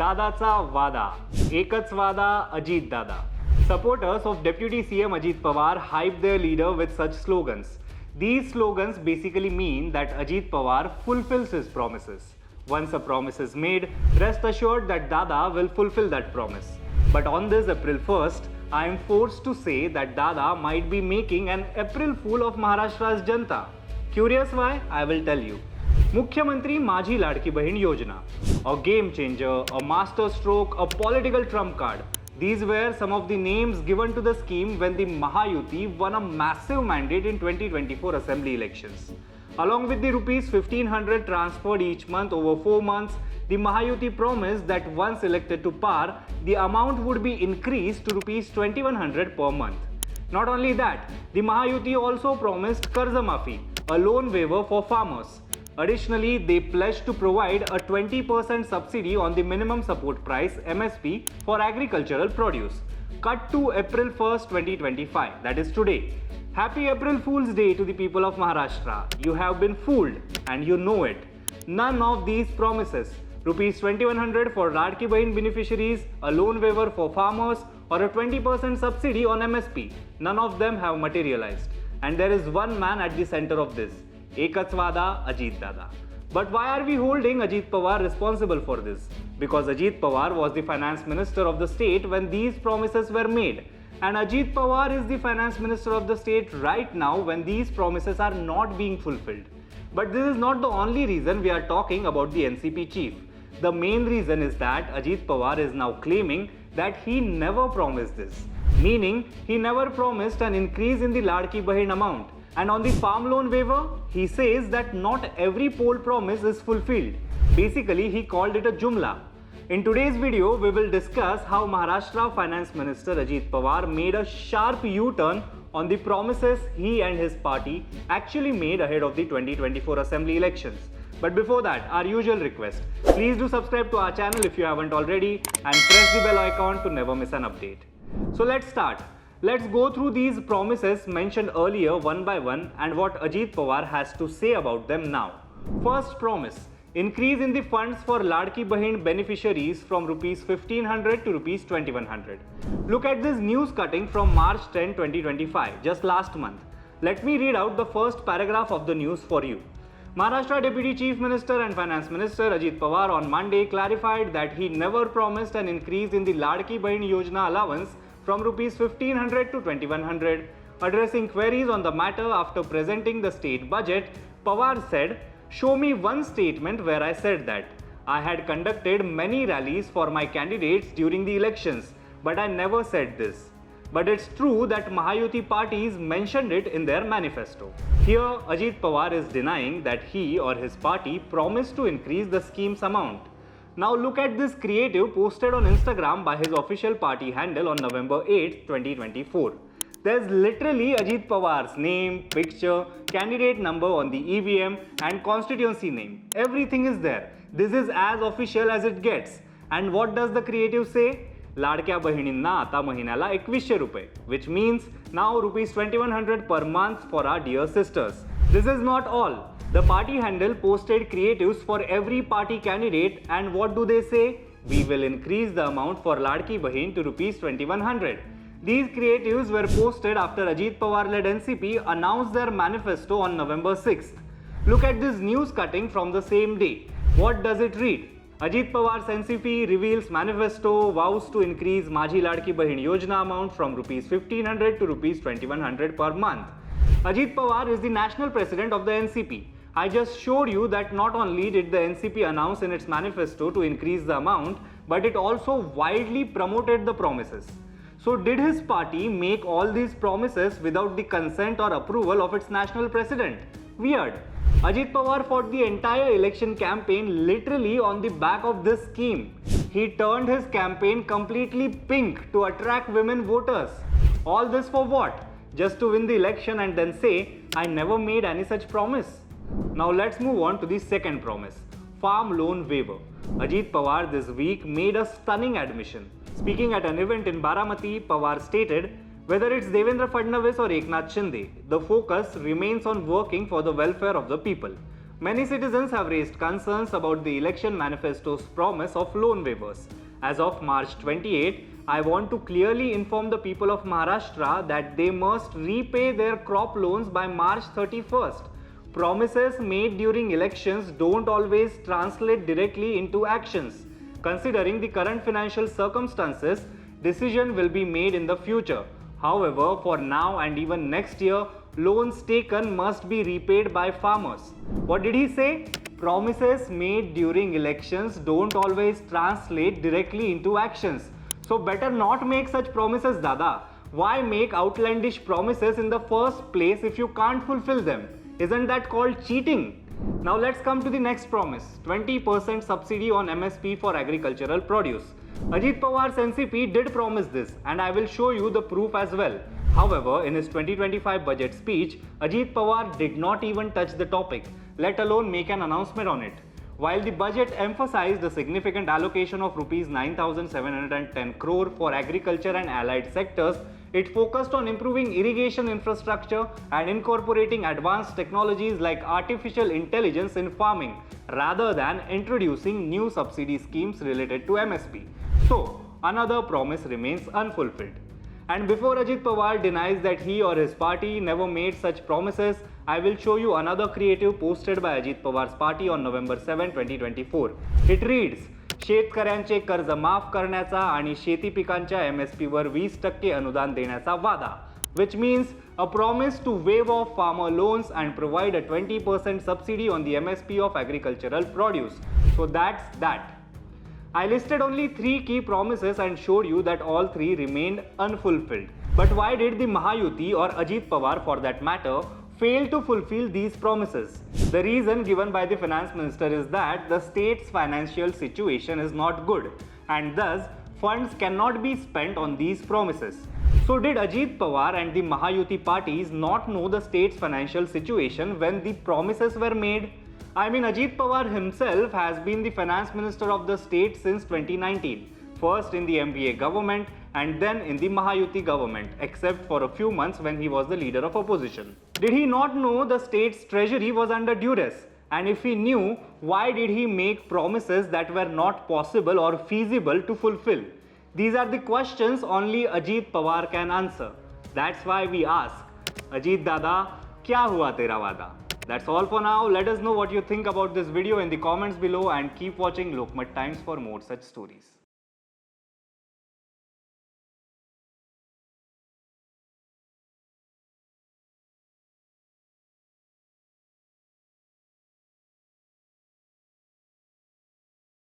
दादाचा वादा, एकच वादा Ajit Dada. Supporters of Deputy CM Ajit Pawar hype their leader with such slogans. These slogans basically mean that Ajit Pawar fulfills his promises. Once a promise is made, rest assured that Dada will fulfill that promise. But on this April 1st, I am forced to say that Dada might be making an April Fool of Maharashtra's Janta. Curious why? I will tell you. Mukhyamantri Majhi Ladki Bahin Yojana. A game changer, a master stroke, a political trump card. These were some of the names given to the scheme when the Mahayuti won a massive mandate in 2024 assembly elections. Along with the rupees 1500 transferred each month over 4 months, the Mahayuti promised that once elected to power, the amount would be increased to rupees 2100 per month. Not only that, the Mahayuti also promised Karza Maafi, a loan waiver for farmers. Additionally, they pledged to provide a 20% subsidy on the minimum support price (MSP) for agricultural produce. Cut to April 1st, 2025, that is today. Happy April Fool's Day to the people of Maharashtra. You have been fooled and you know it. None of these promises, rupees 2100 for Ladki Bahin beneficiaries, a loan waiver for farmers, or a 20% subsidy on MSP, none of them have materialized. And there is one man at the center of this. Ekach Vada, Ajit Dada. But why are we holding Ajit Pawar responsible for this? Because Ajit Pawar was the finance minister of the state when these promises were made. And Ajit Pawar is the finance minister of the state right now when these promises are not being fulfilled. But this is not the only reason we are talking about the NCP chief. The main reason is that Ajit Pawar is now claiming that he never promised this. Meaning, he never promised an increase in the Ladki Bahin amount. And on the farm loan waiver, he says that not every poll promise is fulfilled. Basically, he called it a jumla. In today's video, we will discuss how Maharashtra Finance Minister Ajit Pawar made a sharp U-turn on the promises he and his party actually made ahead of the 2024 assembly elections. But before that, our usual request, please do subscribe to our channel if you haven't already and press the bell icon to never miss an update. So let's start. Let's go through these promises mentioned earlier one by one and what Ajit Pawar has to say about them now. First promise, increase in the funds for Ladki Bahin beneficiaries from rupees 1500 to rupees 2100. Look at this news cutting from March 10, 2025, just last month. Let me read out the first paragraph of the news for you. Maharashtra Deputy Chief Minister and Finance Minister Ajit Pawar on Monday clarified that he never promised an increase in the Ladki Bahin Yojana allowance from rupees 1500 to 2100. Addressing queries on the matter after presenting the state budget, Pawar said, "Show me one statement where I said that. I had conducted many rallies for my candidates during the elections, but I never said this. But it's true that Mahayuti parties mentioned it in their manifesto." Here, Ajit Pawar is denying that he or his party promised to increase the scheme's amount. Now look at this creative posted on Instagram by his official party handle on November 8, 2024. There's literally Ajit Pawar's name, picture, candidate number on the EVM and constituency name. Everything is there. This is as official as it gets. And what does the creative say? Ladkya Bahininna आता महिन्याला 2100 रुपये, which means now rupees 2100 per month for our dear sisters. This is not all. The party handle posted creatives for every party candidate and what do they say? We will increase the amount for Ladki Bahin to rupees 2100. These creatives were posted after Ajit Pawar-led NCP announced their manifesto on November 6th. Look at this news cutting from the same day. What does it read? Ajit Pawar's NCP reveals manifesto vows to increase Majhi Ladki Bahin Yojana amount from rupees 1500 to rupees 2100 per month. Ajit Pawar is the national president of the NCP. I just showed you that not only did the NCP announce in its manifesto to increase the amount, but it also widely promoted the promises. So did his party make all these promises without the consent or approval of its national president? Weird. Ajit Pawar fought the entire election campaign literally on the back of this scheme. He turned his campaign completely pink to attract women voters. All this for what? Just to win the election and then say, I never made any such promise. Now let's move on to the second promise, farm loan waiver. Ajit Pawar this week made a stunning admission. Speaking at an event in Baramati, Pawar stated, whether it's Devendra Fadnavis or Eknath Shinde, the focus remains on working for the welfare of the people. Many citizens have raised concerns about the election manifesto's promise of loan waivers. As of March 28, I want to clearly inform the people of Maharashtra that they must repay their crop loans by March 31st. Promises made during elections don't always translate directly into actions. Considering the current financial circumstances, decision will be made in the future. However, for now and even next year, loans taken must be repaid by farmers. What did he say? Promises made during elections don't always translate directly into actions. So better not make such promises, Dada. Why make outlandish promises in the first place if you can't fulfill them? Isn't that called cheating? Now let's come to the next promise, 20% subsidy on MSP for agricultural produce. Ajit Pawar's NCP did promise this, and I will show you the proof as well. However, in his 2025 budget speech, Ajit Pawar did not even touch the topic, let alone make an announcement on it. While the budget emphasized a significant allocation of Rs 9,710 crore for agriculture and allied sectors, it focused on improving irrigation infrastructure and incorporating advanced technologies like artificial intelligence in farming, rather than introducing new subsidy schemes related to MSP. So, another promise remains unfulfilled. And before Ajit Pawar denies that he or his party never made such promises, I will show you another creative posted by Ajit Pawar's party on November 7, 2024. It reads, शेतकऱ्यांचे कर्ज माफ करण्याचा आणि शेती पिकांच्या MSP वर 20% अनुदान देण्याचा वादा, which means a promise to waive off farmer loans and provide a 20% subsidy on the MSP of agricultural produce. So that's that. I listed only 3 key promises and showed you that all 3 remained unfulfilled. But why did the Mahayuti or Ajit Pawar for that matter fail to fulfill these promises? The reason given by the finance minister is that the state's financial situation is not good and thus funds cannot be spent on these promises. So did Ajit Pawar and the Mahayuti parties not know the state's financial situation when the promises were made? I mean, Ajit Pawar himself has been the finance minister of the state since 2019, first in the MBA government and then in the Mahayuti government, except for a few months when he was the leader of opposition. Did he not know the state's treasury was under duress? And if he knew, why did he make promises that were not possible or feasible to fulfill? These are the questions only Ajit Pawar can answer. That's why we ask, Ajit Dada, kya hua tera wada? That's all for now. Let us know what you think about this video in the comments below and keep watching Lokmat Times for more such stories.